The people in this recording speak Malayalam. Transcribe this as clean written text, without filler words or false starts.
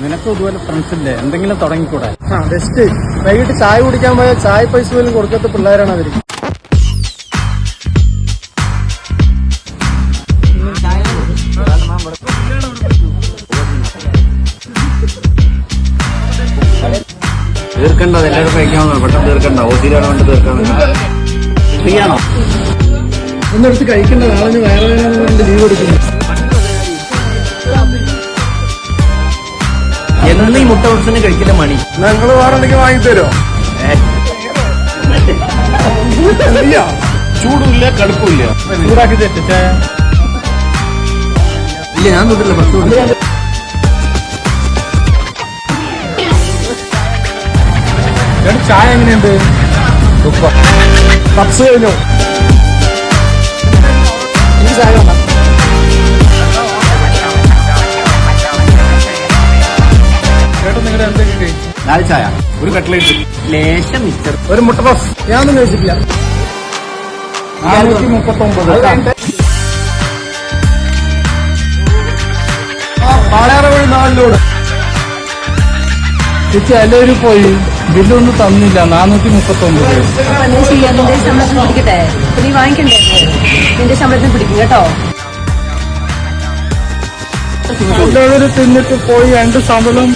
നിനക്ക് ഇതുപോലെ ഫ്രണ്ട്സ് ഇല്ലേ? എന്തെങ്കിലും തുടങ്ങിക്കൂടെ? ബെസ്റ്റ്. വൈകിട്ട് ചായ കുടിക്കാൻ പോയാൽ ചായ പൈസ പോലും കൊടുക്കാത്ത പിള്ളേരാണ് അവര്. തീർക്കണ്ടത് എല്ലാവരും കഴിക്കാവുന്ന പെട്ടെന്ന് തീർക്കണ്ട. ഓസിയിലാണ് കൊണ്ട് തീർക്കാൻ ഫ്രീയാണോ? ഒന്നെടുത്ത് കഴിക്കേണ്ട. നാളെ വേറെ വേറെ ലീവ് എടുക്കുന്നു. എന്ന് ഈ മുട്ട പൊടിച്ചതിന് കഴിക്കില്ല മണി. ഞങ്ങള് വേറെ എന്തെങ്കിലും വാങ്ങിത്തരോ? ചൂടുമില്ല കടുപ്പില്ല. ചൂടാക്കി തെറ്റിച്ച ഇല്ല, ഞാൻ തൊട്ടില്ല. ഫസ്റ്റ് ചായ എങ്ങനെയുണ്ട്? പപ്സ് കഴിഞ്ഞു. ഈ ചായ വേണ്ട. ചേട്ടൻ നിങ്ങളുടെ എന്തൊക്കെ കഴിച്ചു? 4 ചായ, ഒരു കട്ട്ലേറ്റ്, ലേശം മിച്ചർ, ഒരു മുട്ട പഫ്. ഞാനൊന്നും കഴിച്ചിട്ടില്ല. 439. പാളയാറ വഴി 4 ലോഡ്. ചേച്ചി എല്ലാവരും പോയി ബില്ലൊന്നും തന്നില്ല. 439. നിന്റെ ശമ്പളത്തിന് പിടിക്കട്ടെ. നീ വാങ്ങിക്കണ്ടേ? നിന്റെ ശമ്പളത്തിന് പിടിക്കും കേട്ടോ. എല്ലാവരും തിന്നിട്ട് പോയി 2 ശമ്പളം